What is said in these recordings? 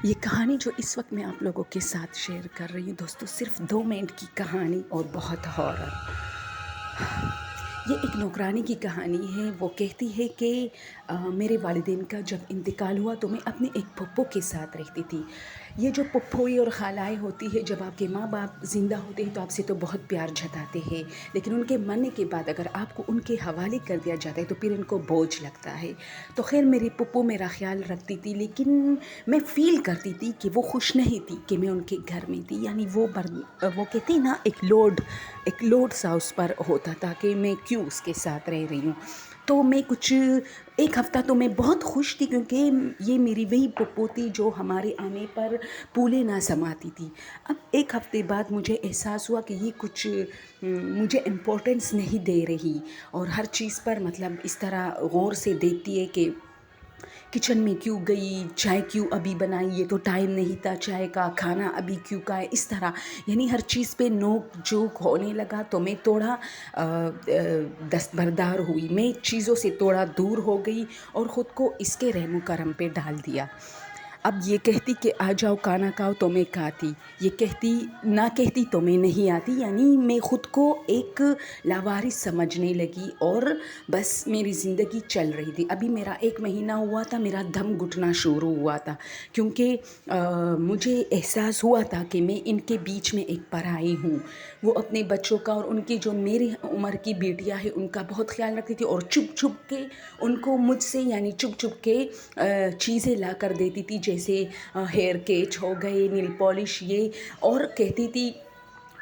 یہ کہانی جو اس وقت میں آپ لوگوں کے ساتھ شیئر کر رہی ہوں دوستو، صرف 2 منٹ کی کہانی اور بہت ہارر۔ یہ ایک نوکرانی کی کہانی ہے۔ وہ کہتی ہے کہ میرے والدین کا جب انتقال ہوا تو میں اپنے ایک پھپھو کے ساتھ رہتی تھی۔ یہ جو پھپھوئی اور خالائیں ہوتی ہے، جب آپ کے ماں باپ زندہ ہوتے ہیں تو آپ سے تو بہت پیار جتاتے ہیں، لیکن ان کے مرنے کے بعد اگر آپ کو ان کے حوالے کر دیا جاتا ہے تو پھر ان کو بوجھ لگتا ہے۔ تو خیر میری پھپھو میرا خیال رکھتی تھی، لیکن میں فیل کرتی تھی کہ وہ خوش نہیں تھی کہ میں ان کے گھر میں تھی۔ یعنی وہ کہتے ہیں نا، ایک لوڈ سا اس پر ہوتا تھا کہ میں کیوں اس کے ساتھ رہ رہی ہوں۔ تو میں ایک ہفتہ تو میں بہت خوش تھی، کیونکہ یہ میری وہی پھپھو تھی جو ہمارے آنے پر پھولے نہ سماتی تھی۔ اب ایک ہفتے بعد مجھے احساس ہوا کہ یہ کچھ مجھے امپورٹنس نہیں دے رہی، اور ہر چیز پر مطلب اس طرح غور سے دیکھتی ہے کہ کچن میں کیوں گئی، چائے کیوں ابھی بنائی، یہ تو ٹائم نہیں تھا چائے کا، کھانا ابھی کیوں کا ہے، اس طرح یعنی ہر چیز پہ نوک جھوک ہونے لگا۔ تو میں تھوڑا دستبردار ہوئی، میں چیزوں سے تھوڑا دور ہو گئی اور خود کو اس کے رحم و کرم پہ ڈال دیا۔ اب یہ کہتی کہ آ جاؤ کھانا کھاؤ تو میں کھاتی، یہ کہتی نہ کہتی تو میں نہیں آتی۔ یعنی میں خود کو ایک لاوارث سمجھنے لگی اور بس میری زندگی چل رہی تھی۔ ابھی میرا 1 مہینہ ہوا تھا، میرا دم گھٹنا شروع ہوا تھا، کیونکہ مجھے احساس ہوا تھا کہ میں ان کے بیچ میں ایک پرائی ہوں۔ وہ اپنے بچوں کا اور ان کی جو میری عمر کی بیٹیاں ہیں ان کا بہت خیال رکھتی تھی، اور چھپ چھپ کے ان کو مجھ سے یعنی چھپ چھپ کے چیزیں لا کر دیتی تھی، جیسے ہیئر کیچ ہو گئے، نیل پالش، یہ، اور کہتی تھی،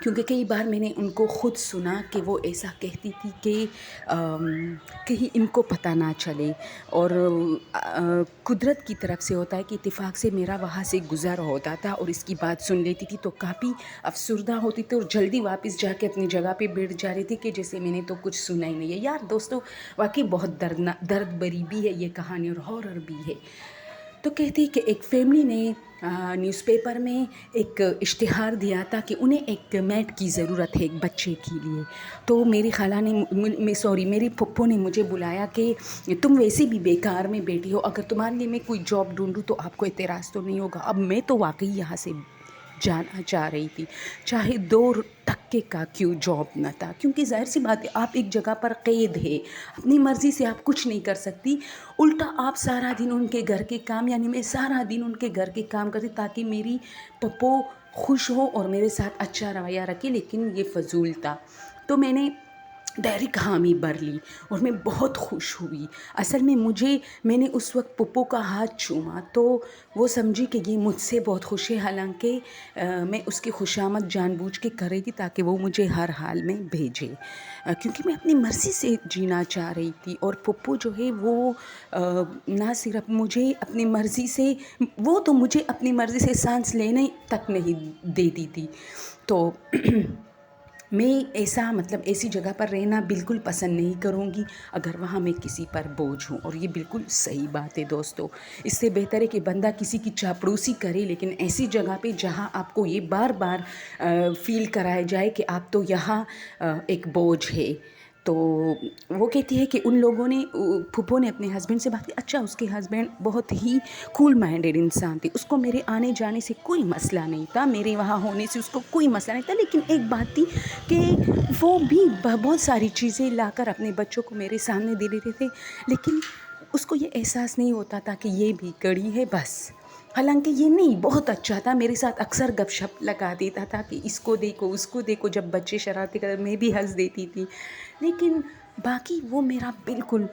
کیونکہ کئی بار میں نے ان کو خود سنا کہ وہ ایسا کہتی تھی کہ کہیں ان کو پتہ نہ چلے۔ اور قدرت کی طرف سے ہوتا ہے کہ اتفاق سے میرا وہاں سے گزر ہوتا تھا اور اس کی بات سن لیتی تھی تو کافی افسردہ ہوتی تھی اور جلدی واپس جا کے اپنی جگہ پہ بیٹھ جا رہی تھی کہ جیسے میں نے تو کچھ سنا ہی نہیں ہے۔ یار دوستو، واقعی بہت درد بری بھی ہے یہ کہانی اور ہارر بھی ہے۔ تو کہتی کہ ایک فیملی نے نیوز پیپر میں ایک اشتہار دیا تھا کہ انہیں ایک میٹ کی ضرورت ہے ایک بچے کے لیے۔ تو میری خالہ نے میری پھپھو نے مجھے بلایا کہ تم ویسے بھی بیکار میں بیٹھی ہو، اگر تمہارے لیے میں کوئی جاب ڈھونڈوں تو آپ کو اعتراض تو نہیں ہوگا۔ اب میں تو واقعی یہاں سے جانا چاہ رہی تھی، چاہے 2 ٹکے کا کیوں جاب نہ تھا، کیونکہ ظاہر سی بات ہے آپ ایک جگہ پر قید ہے، اپنی مرضی سے آپ کچھ نہیں کر سکتی۔ الٹا آپ سارا دن ان کے گھر کے کام، یعنی میں سارا دن ان کے گھر کے کام کرتی تاکہ میری پپو خوش ہو اور میرے ساتھ اچھا رویہ رکھے، لیکن یہ فضول تھا۔ تو میں نے ڈائریکٹ حامی بھر لی اور میں بہت خوش ہوئی۔ اصل میں نے اس وقت پپو کا ہاتھ چوما تو وہ سمجھی کہ یہ مجھ سے بہت خوش ہے، حالانکہ میں اس کی خوشامد جان بوجھ کے کر رہی تھی تاکہ وہ مجھے ہر حال میں بھیجے، کیونکہ میں اپنی مرضی سے جینا چاہ رہی تھی۔ اور پپو جو ہے وہ نہ صرف مجھے اپنی مرضی سے، وہ تو مجھے اپنی مرضی سے سانس لینے تک نہیں دیتی تھی۔ تو میں ایسی جگہ پر رہنا بالکل پسند نہیں کروں گی اگر وہاں میں کسی پر بوجھ ہوں، اور یہ بالکل صحیح بات ہے دوستو۔ اس سے بہتر ہے کہ بندہ کسی کی چاپڑوسی کرے، لیکن ایسی جگہ پہ جہاں آپ کو یہ بار بار فیل کرایا جائے کہ آپ تو یہاں ایک بوجھ ہے۔ تو وہ کہتی ہے کہ ان لوگوں نے، پھپھو نے اپنے ہسبینڈ سے بات کی۔ اچھا، اس کے ہسبینڈ بہت ہی کول مائنڈیڈ انسان تھے، اس کو میرے آنے جانے سے کوئی مسئلہ نہیں تھا، میرے وہاں ہونے سے اس کو کوئی مسئلہ نہیں تھا، لیکن ایک بات تھی کہ وہ بھی بہت ساری چیزیں لا کر اپنے بچوں کو میرے سامنے دے دیتے تھے، لیکن اس کو یہ احساس نہیں ہوتا تھا کہ یہ بھی کڑی ہے بس۔ حالانکہ یہ نہیں، بہت اچھا تھا، میرے ساتھ اکثر گپ شپ لگا دیتا تھا کہ اس کو دیکھو اس کو دیکھو، جب بچے شرارتی کرتے میں بھی ہنس دیتی تھی، لیکن باقی وہ میرا بالکل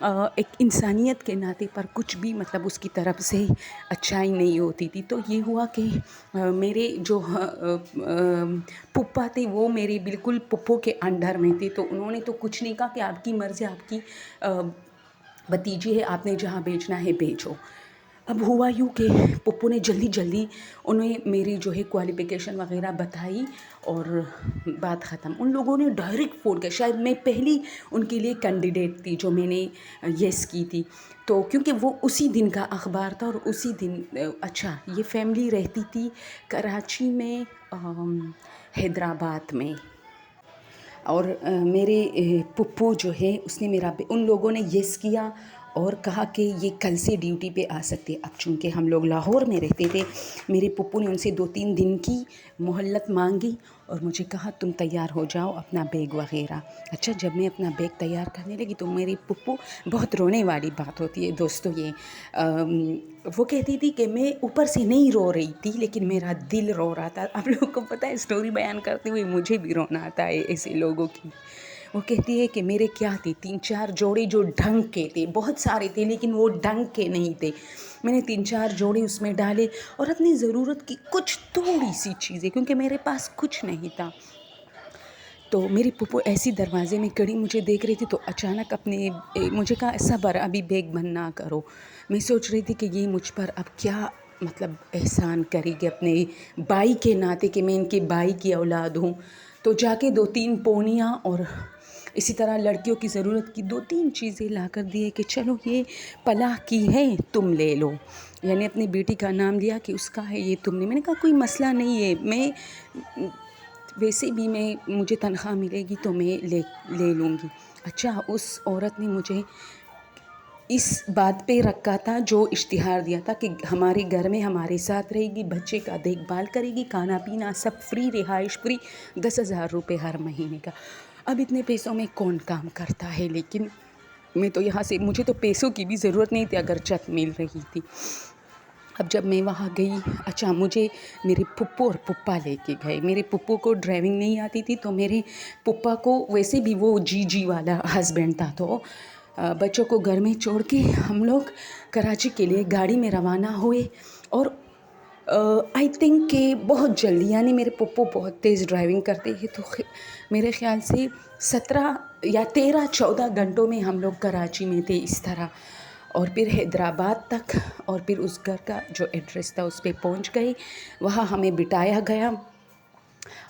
ایک انسانیت کے ناطے پر کچھ بھی اس کی طرف سے اچھائی نہیں ہوتی تھی۔ تو یہ ہوا کہ میرے جو پھپھا تھے وہ میری بالکل پپو کے انڈر میں تھے، تو انہوں نے تو کچھ نہیں کہا کہ آپ کی مرضی، آپ کی بھتیجی ہے، آپ نے جہاں بھیجنا ہے بھیجو۔ اب ہوا یوں کہ پپو نے جلدی انہیں میری جو ہے کوالیفیکیشن وغیرہ بتائی اور بات ختم۔ ان لوگوں نے ڈائریکٹ فون کیا، شاید میں پہلی ان کے لیے کینڈیڈیٹ تھی جو میں نے یس کی تھی، تو کیونکہ وہ اسی دن کا اخبار تھا اور اسی دن۔ اچھا، یہ فیملی رہتی تھی کراچی میں، حیدرآباد میں، اور میرے پپو جو ہے اس نے ان لوگوں نے یس کیا اور کہا کہ یہ کل سے ڈیوٹی پہ آ سکتے. اب چونکہ ہم لوگ لاہور میں رہتے تھے، میرے پپو نے ان سے 2-3 دن کی مہلت مانگی اور مجھے کہا تم تیار ہو جاؤ اپنا بیگ وغیرہ. اچھا، جب میں اپنا بیگ تیار کرنے لگی تو میری پپو، بہت رونے والی بات ہوتی ہے دوستو یہ، وہ کہتی تھی کہ میں اوپر سے نہیں رو رہی تھی لیکن میرا دل رو رہا تھا. آپ لوگوں کو پتہ ہے اسٹوری بیان کرتے ہوئے مجھے بھی رونا آتا ہے ایسے لوگوں کی. وہ کہتی ہے کہ میرے کیا تھے 3-4 جوڑے جو ڈھنگ کے تھے، بہت سارے تھے لیکن وہ ڈھنگ کے نہیں تھے. میں نے 3-4 جوڑے اس میں ڈالے اور اپنی ضرورت کی کچھ تھوڑی سی چیزیں، کیونکہ میرے پاس کچھ نہیں تھا. تو میری پپو ایسی دروازے میں کڑی مجھے دیکھ رہی تھی تو اچانک مجھے کہا صبر، ابھی بیگ بند نہ کرو. میں سوچ رہی تھی کہ یہ مجھ پر اب کیا مطلب احسان کرے گی اپنے بھائی کے ناطے کہ میں ان کے بھائی کی اولاد ہوں. تو جا کے 2-3 پونیاں اور اسی طرح لڑکیوں کی ضرورت کی 2-3 چیزیں لا کر دیے کہ چلو یہ پلاح کی ہے، تم لے لو. یعنی اپنی بیٹی کا نام لیا کہ اس کا ہے، یہ تم نے. میں نے کہا کوئی مسئلہ نہیں ہے، میں ویسے بھی مجھے تنخواہ ملے گی تو میں لے لوں گی. اچھا، اس عورت نے مجھے اس بات پہ رکھا تھا، جو اشتہار دیا تھا کہ ہمارے گھر میں ہمارے ساتھ رہے گی، بچے کا دیکھ بھال کرے گی، کھانا پینا سب فری، رہائش فری، 10,000 روپے ہر مہینے کا. اب اتنے پیسوں میں کون کام کرتا ہے؟ لیکن میں تو یہاں سے، مجھے تو پیسوں کی بھی ضرورت نہیں تھی اگر چٹ مل رہی تھی. اب جب میں وہاں گئی، اچھا مجھے میرے پھپھو اور پھپھا لے کے گئے. میرے پھپھو کو ڈرائیونگ نہیں آتی تھی تو میرے پھپھا کو ویسے بھی وہ جی والا ہسبینڈ تھا، تو بچوں کو گھر میں چھوڑ کے ہم لوگ کراچی کے لیے گاڑی میں روانہ ہوئے. اور آئی تھنک کہ بہت جلدی، یعنی میرے پھپھو بہت تیز ڈرائیونگ کرتے ہیں تو میرے خیال سے 17 یا 13-14 گھنٹوں میں ہم لوگ کراچی میں تھے اس طرح. اور پھر حیدرآباد تک، اور پھر اس گھر کا جو ایڈریس تھا اس پہ پہنچ گئے. وہاں ہمیں بٹھایا گیا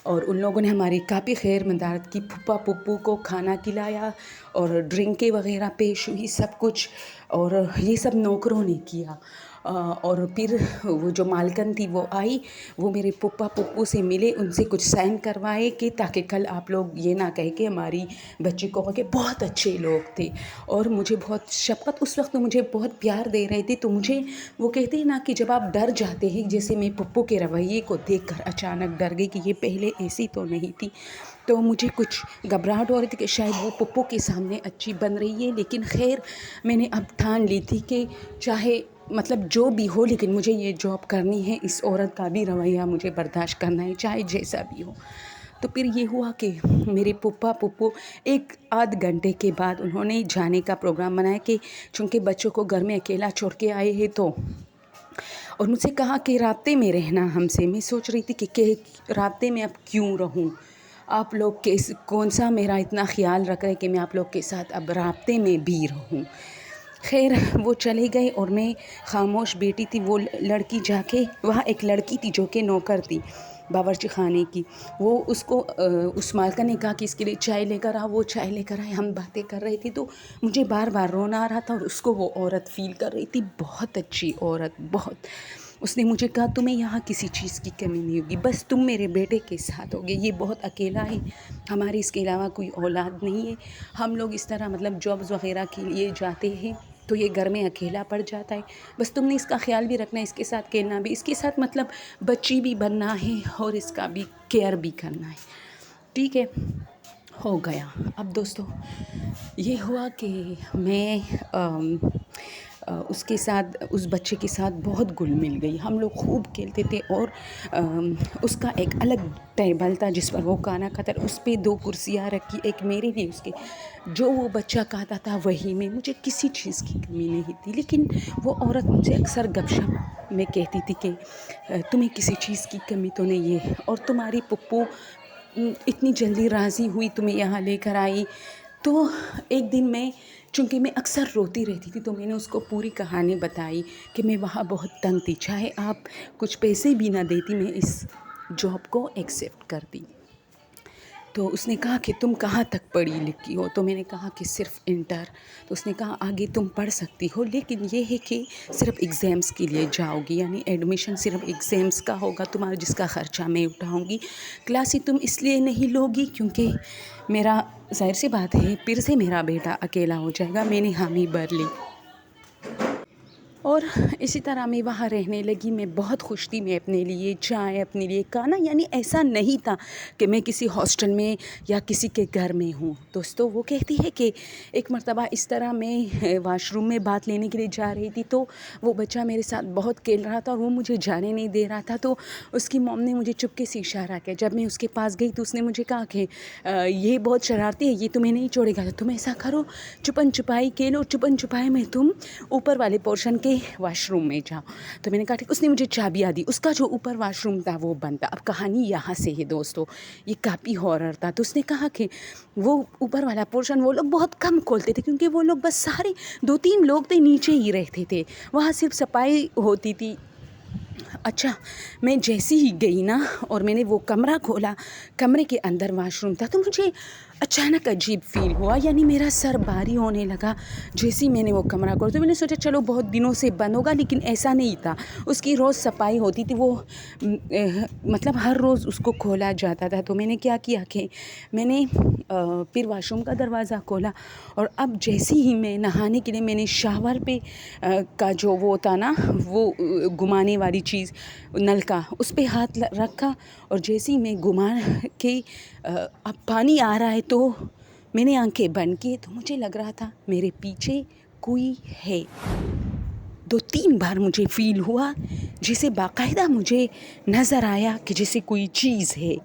اور ان لوگوں نے ہماری کافی خیر مدارت کی. پھپھا پھپھو کو کھانا کھلایا اور ڈرنکیں وغیرہ پیش ہوئی، سب کچھ. اور یہ سب نوکروں نے کیا. اور پھر وہ جو مالکن تھی وہ آئی، وہ میرے پھپھا پھپھو سے ملے، ان سے کچھ سائن کروائے کہ تاکہ کل آپ لوگ یہ نہ کہے کہ ہماری بچی کو کہ بہت اچھے لوگ تھے اور مجھے بہت شفقت، اس وقت مجھے بہت پیار دے رہے تھے. تو مجھے وہ کہتے ہیں نا کہ جب آپ ڈر جاتے ہیں، جیسے میں پھپھو کے رویے کو دیکھ کر اچانک ڈر گئی کہ یہ پہلے ایسی تو نہیں تھی. تو مجھے کچھ گھبراہٹ ہو رہی تھی کہ شاید وہ پھپھو کے سامنے اچھی بن رہی ہے. لیکن خیر میں نے اب ٹھان لی تھی کہ چاہے مطلب جو بھی ہو، لیکن مجھے یہ جاب کرنی ہے. اس عورت کا بھی رویہ مجھے برداشت کرنا ہے، چاہے جیسا بھی ہو. تو پھر یہ ہوا کہ میرے پھپھا پھپھو 1-8 گھنٹے کے بعد انہوں نے جانے کا پروگرام بنایا کہ چونکہ بچوں کو گھر میں اکیلا چھوڑ کے آئے ہیں تو، اور مجھ سے کہا کہ رابطے میں رہنا ہم سے. میں سوچ رہی تھی کہ رابطے میں اب کیوں رہوں، آپ لوگ کون سا میرا اتنا خیال رکھ رہے کہ میں آپ لوگ کے ساتھ اب رابطے میں بھی رہوں. خیر وہ چلے گئے اور میں خاموش بیٹی تھی. وہ لڑکی جا کے، وہاں ایک لڑکی تھی جو کہ نوکر تھی باورچی خانے کی، وہ اس مالکہ نے کہا کہ اس کے لیے چائے لے کر آؤ. وہ چائے لے کر آئے، ہم باتیں کر رہے تھے تو مجھے بار بار رونا آ رہا تھا اور اس کو وہ عورت فیل کر رہی تھی. بہت اچھی عورت، بہت. اس نے مجھے کہا تمہیں یہاں کسی چیز کی کمی نہیں ہوگی، بس تم میرے بیٹے کے ساتھ ہوگے. یہ بہت اکیلا ہے، ہماری اس کے علاوہ کوئی اولاد نہیں ہے. ہم لوگ اس طرح مطلب جابز وغیرہ کے لیے جاتے ہیں تو یہ گھر میں اکیلا پڑ جاتا ہے. بس تم نے اس کا خیال بھی رکھنا ہے، اس کے ساتھ کھیلنا بھی، اس کے ساتھ مطلب بچی بھی بننا ہے اور اس کا بھی کیئر بھی کرنا ہے. ٹھیک ہے، ہو گیا. اب دوستو یہ ہوا کہ میں اس کے ساتھ، اس بچے کے ساتھ بہت گل مل گئی. ہم لوگ خوب کھیلتے تھے اور اس کا ایک الگ ٹیبل تھا جس پر وہ کھانا کھاتا. اس پہ 2 کرسیاں رکھی، ایک میرے لیے، اس کے جو وہ بچہ کھاتا تھا وہی میں. مجھے کسی چیز کی کمی نہیں تھی. لیکن وہ عورت مجھے اکثر گپ شپ میں کہتی تھی کہ تمہیں کسی چیز کی کمی تو نہیں ہے، اور تمہاری پھپھو اتنی جلدی راضی ہوئی، تمہیں یہاں لے کر آئی. تو ایک دن چونکہ میں اکثر روتی رہتی تھی تو میں نے اس کو پوری کہانی بتائی کہ میں وہاں بہت تنگ تھی، چاہے آپ کچھ پیسے بھی نہ دیتی میں اس جاب کو ایکسیپٹ کرتی. تو اس نے کہا کہ تم کہاں تک پڑھی لکھی ہو؟ تو میں نے کہا کہ صرف انٹر. تو اس نے کہا آگے تم پڑھ سکتی ہو، لیکن یہ ہے کہ صرف ایگزامس کے لیے جاؤ گی، یعنی ایڈمیشن صرف ایگزامس کا ہوگا تمہارا، جس کا خرچہ میں اٹھاؤں گی. کلاسیں تم اس لیے نہیں لوگی کیونکہ میرا ظاہر سی بات ہے پھر سے میرا بیٹا اکیلا ہو جائے گا. میں نے حامی بھر لی. اور اسی طرح میں وہاں رہنے لگی. میں بہت خوش تھی. میں اپنے لیے چائے، اپنے لیے کھانا، یعنی ایسا نہیں تھا کہ میں کسی ہاسٹل میں یا کسی کے گھر میں ہوں. دوستو وہ کہتی ہے کہ ایک مرتبہ اس طرح میں واش روم میں بات لینے کے لیے جا رہی تھی تو وہ بچہ میرے ساتھ بہت کھیل رہا تھا اور وہ مجھے جانے نہیں دے رہا تھا. تو اس کی موم نے مجھے چپکے سے اشارہ کیا. جب میں اس کے پاس گئی تو اس نے مجھے کہا کہ یہ بہت شرارتی ہے، یہ تمہیں نہیں چھوڑے گا، تم ایسا کرو چھپن چھپائی کھیلو، چھپن چھپائی میں تم اوپر والے پورشن کے واش روم میں جاؤ. تو میں نے کہا ٹھیک. اس نے مجھے چابیاں دی. اس کا جو اوپر واش روم تھا وہ بند تھا. اب کہانی یہاں سے ہے دوستو، یہ کافی ہارر تھا. تو اس نے کہا کہ وہ اوپر والا پورشن وہ لوگ بہت کم کھولتے تھے کیونکہ وہ لوگ بس سارے 2-3 لوگ تھے نیچے ہی رہتے تھے، وہاں صرف صفائی ہوتی تھی. اچھا میں جیسی ہی گئی نا اور میں نے وہ کمرہ کھولا، کمرے کے اندر واش روم تھا تو مجھے اچانک عجیب فیل ہوا، یعنی میرا سر بھاری ہونے لگا. جیسے ہی میں نے وہ کمرہ کھولا تو میں نے سوچا چلو بہت دنوں سے بند ہوگا، لیکن ایسا نہیں تھا. اس کی روز صفائی ہوتی تھی، وہ مطلب ہر روز اس کو کھولا جاتا تھا. تو میں نے کیا کیا کہ میں نے پھر واش روم کا دروازہ کھولا اور اب جیسے ہی میں نہانے کے لیے میں نے شاور پہ کا جو وہ تھا نا وہ گھمانے والی چیز نل کا، اس پہ ہاتھ رکھا اور جیسے ہی میں گھما کے اب پانی آ رہا ہے تو میں نے آنکھیں بند کی تو مجھے لگ رہا تھا میرے پیچھے کوئی ہے. 2-3 بار مجھے فیل ہوا جیسے باقاعدہ مجھے نظر آیا کہ جیسے کوئی چیز ہے،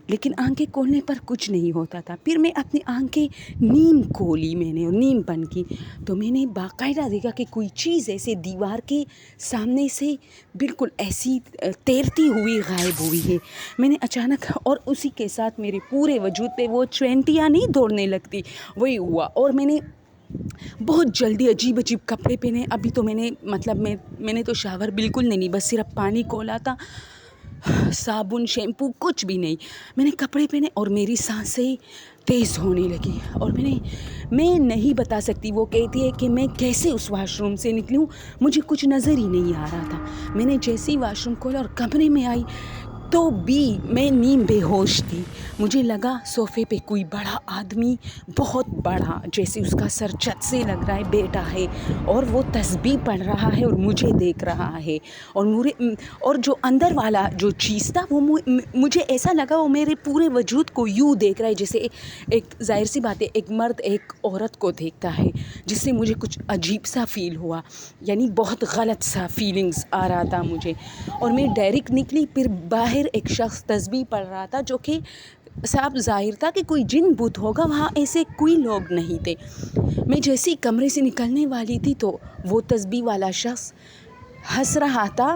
لیکن آنکھیں کھولنے پر کچھ نہیں ہوتا تھا. پھر میں اپنی آنکھیں نیم کھولی میں نے اور نیم بند کی تو میں نے باقاعدہ دیکھا کہ کوئی چیز ایسے دیوار کے سامنے سے بالکل ایسی تیرتی ہوئی غائب ہوئی ہے. میں نے اچانک اور اسی کے ساتھ میرے پورے وجود پہ وہ چینٹیاں نہیں دوڑنے لگتی، وہی ہوا. اور میں نے بہت جلدی عجیب کپڑے پہنے. ابھی تو میں نے تو شاور بالکل نہیں، بس صرف پانی کھولا تھا، صابن شیمپو کچھ بھی نہیں. میں نے کپڑے پہنے اور میری سانسیں تیز ہونے لگی اور میں نہیں بتا سکتی. وہ کہتی ہے کہ میں کیسے اس واش روم سے نکلی ہوں، مجھے کچھ نظر ہی نہیں آ رہا تھا. میں نے جیسے ہی واش روم کھولا اور کمرے میں آئی تو بھی میں نیم بے ہوش تھی. مجھے لگا صوفے پہ کوئی بڑا آدمی، بہت بڑا، جیسے اس کا سر چھت سے لگ رہا ہے، بیٹھا ہے اور وہ تسبیح پڑھ رہا ہے اور مجھے دیکھ رہا ہے. اور جو اندر والا جو چیز تھا وہ مجھے ایسا لگا وہ میرے پورے وجود کو یوں دیکھ رہا ہے جیسے ایک ظاہر سی بات ہے ایک مرد ایک عورت کو دیکھتا ہے، جس سے مجھے کچھ عجیب سا فیل ہوا، یعنی بہت غلط سا فیلنگز آ رہا تھا مجھے. اور میں ڈائریکٹ نکلی. پھر باہر ایک شخص تسبیح پڑھ رہا تھا جو کہ صاف ظاہر تھا کہ کوئی جن بت ہوگا، وہاں ایسے کوئی لوگ نہیں تھے. میں جیسے ہی کمرے سے نکلنے والی تھی تو وہ تسبیح والا شخص ہنس رہا تھا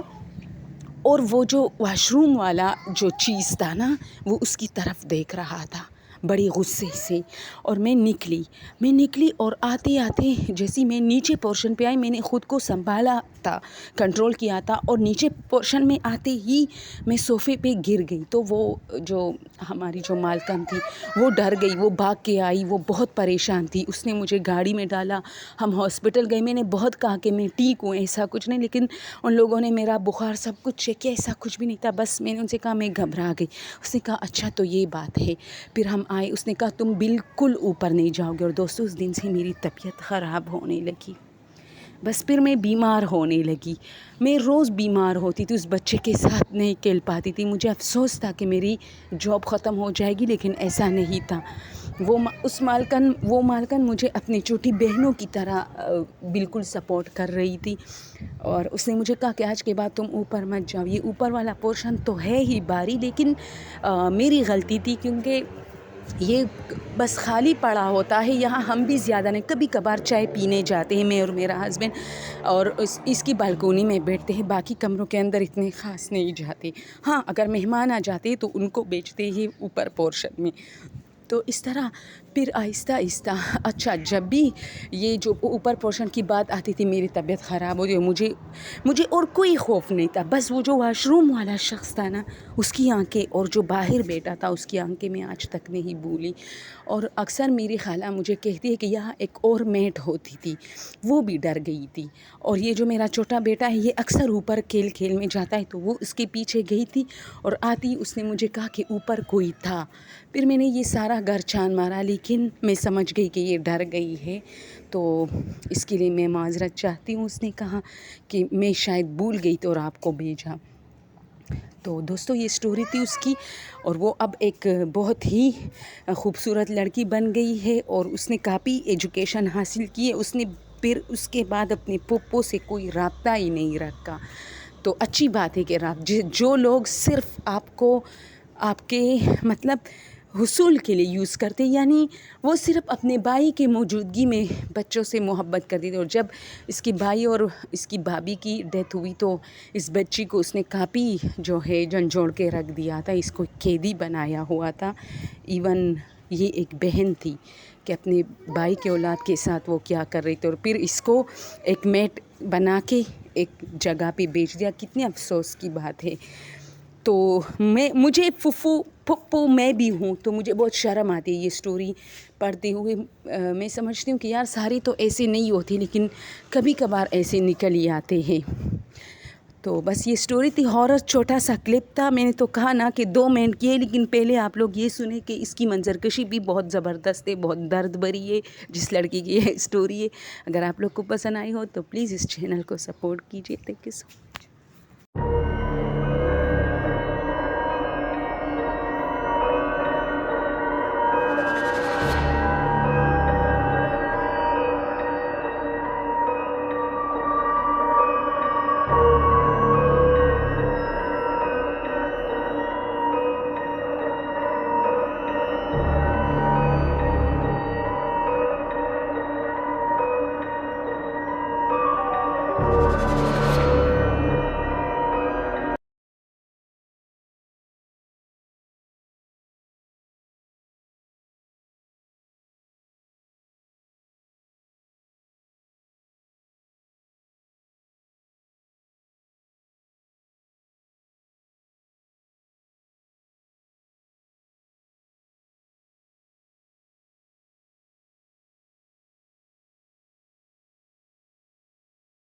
اور وہ جو واش روم والا جو چیز تھا نا وہ اس کی طرف دیکھ رہا تھا بڑی غصے سے. اور میں نکلی اور آتے آتے جیسے میں نیچے پورشن پہ آئی میں نے خود کو سنبھالا تھا، کنٹرول کیا تھا اور نیچے پورشن میں آتے ہی میں صوفے پہ گر گئی. تو وہ جو ہماری جو مالکن تھی وہ ڈر گئی، وہ بھاگ کے آئی، وہ بہت پریشان تھی. اس نے مجھے گاڑی میں ڈالا، ہم ہاسپٹل گئے. میں نے بہت کہا کہ میں ٹھیک ہوں، ایسا کچھ نہیں، لیکن ان لوگوں نے میرا بخار سب کچھ چیک کیا، ایسا کچھ بھی نہیں تھا. بس میں نے ان سے کہا میں گھبرا گئی. اس نے کہا اچھا تو یہ بات ہے. پھر ہم آئے، اس نے کہا تم بالکل اوپر نہیں جاؤ گے. اور دوستو اس دن سے میری طبیعت خراب ہونے لگی. بس پھر میں بیمار ہونے لگی. میں روز بیمار ہوتی تھی، اس بچے کے ساتھ نہیں کھیل پاتی تھی. مجھے افسوس تھا کہ میری جاب ختم ہو جائے گی، لیکن ایسا نہیں تھا. وہ مالکن مجھے اپنی چھوٹی بہنوں کی طرح بالکل سپورٹ کر رہی تھی. اور اس نے مجھے کہا کہ آج کے بعد تم اوپر مت جاؤ. یہ اوپر والا پورشن تو ہے ہی بھاری، لیکن میری غلطی تھی کیونکہ یہ بس خالی پڑا ہوتا ہے. یہاں ہم بھی زیادہ نہیں، کبھی کبھار چائے پینے جاتے ہیں میں اور میرا ہسبینڈ، اور اس کی بالکونی میں بیٹھتے ہیں. باقی کمروں کے اندر اتنے خاص نہیں جاتے. ہاں اگر مہمان آ جاتے تو ان کو بیچتے ہی اوپر پورشن میں. تو اس طرح پھر آہستہ آہستہ اچھا جب بھی یہ جو اوپر پورشن کی بات آتی تھی میری طبیعت خراب ہوتی. مجھے اور کوئی خوف نہیں تھا، بس وہ جو واش روم والا شخص تھا نا اس کی آنکھیں، اور جو باہر بیٹھا تھا اس کی آنکھیں میں آج تک نہیں بھولی. اور اکثر میری خالہ مجھے کہتی ہے کہ یہاں ایک اور میٹ ہوتی تھی، وہ بھی ڈر گئی تھی. اور یہ جو میرا چھوٹا بیٹا ہے یہ اکثر اوپر کھیل میں جاتا ہے تو وہ اس کے پیچھے گئی تھی اور آتی اس نے مجھے کہا کہ اوپر کوئی تھا. پھر میں نے یہ سارا گھر چھان مارا لیکن لیکن میں سمجھ گئی کہ یہ ڈر گئی ہے، تو اس کے لیے میں معذرت چاہتی ہوں۔ اس نے کہا کہ میں شاید بھول گئی تو اور آپ کو بھیجا۔ تو دوستو یہ اسٹوری تھی اس کی، اور وہ اب ایک بہت ہی خوبصورت لڑکی بن گئی ہے، اور اس نے کافی ایجوکیشن حاصل کی ہے۔ اس نے پھر اس کے بعد اپنے پھپھو سے کوئی رابطہ ہی نہیں رکھا۔ تو اچھی بات ہے کہ جو لوگ صرف آپ کو آپ کے مطلب حصول کے لیے یوز کرتے، یعنی وہ صرف اپنے بھائی کی موجودگی میں بچوں سے محبت کرتی تھی، اور جب اس کے بھائی اور اس کی بھابھی کی ڈیتھ ہوئی تو اس بچی کو اس نے کافی جو ہے جھنجھوڑ کے رکھ دیا تھا، اس کو قیدی بنایا ہوا تھا۔ ایون یہ ایک بہن تھی کہ اپنے بھائی کے اولاد کے ساتھ وہ کیا کر رہی تھی، اور پھر اس کو ایک میٹ بنا کے ایک جگہ پہ بیچ دیا۔ کتنے افسوس کی بات ہے۔ تو مجھے پھپھو میں بھی ہوں تو مجھے بہت شرم آتی ہے یہ سٹوری پڑھتے ہوئے۔ میں سمجھتی ہوں کہ یار ساری تو ایسے نہیں ہوتی، لیکن کبھی کبھار ایسے نکل ہی آتے ہیں۔ تو بس یہ سٹوری تھی، ہارر چھوٹا سا کلپ تھا۔ میں نے تو کہا نا کہ 2 منٹ کی ہے، لیکن پہلے آپ لوگ یہ سنیں کہ اس کی منظر کشی بھی بہت زبردست ہے، بہت درد بھری ہے جس لڑکی کی یہ سٹوری ہے۔ اگر آپ لوگ کو پسند آئی ہو تو پلیز اس چینل کو سپورٹ کیجیے۔ Thank you so much.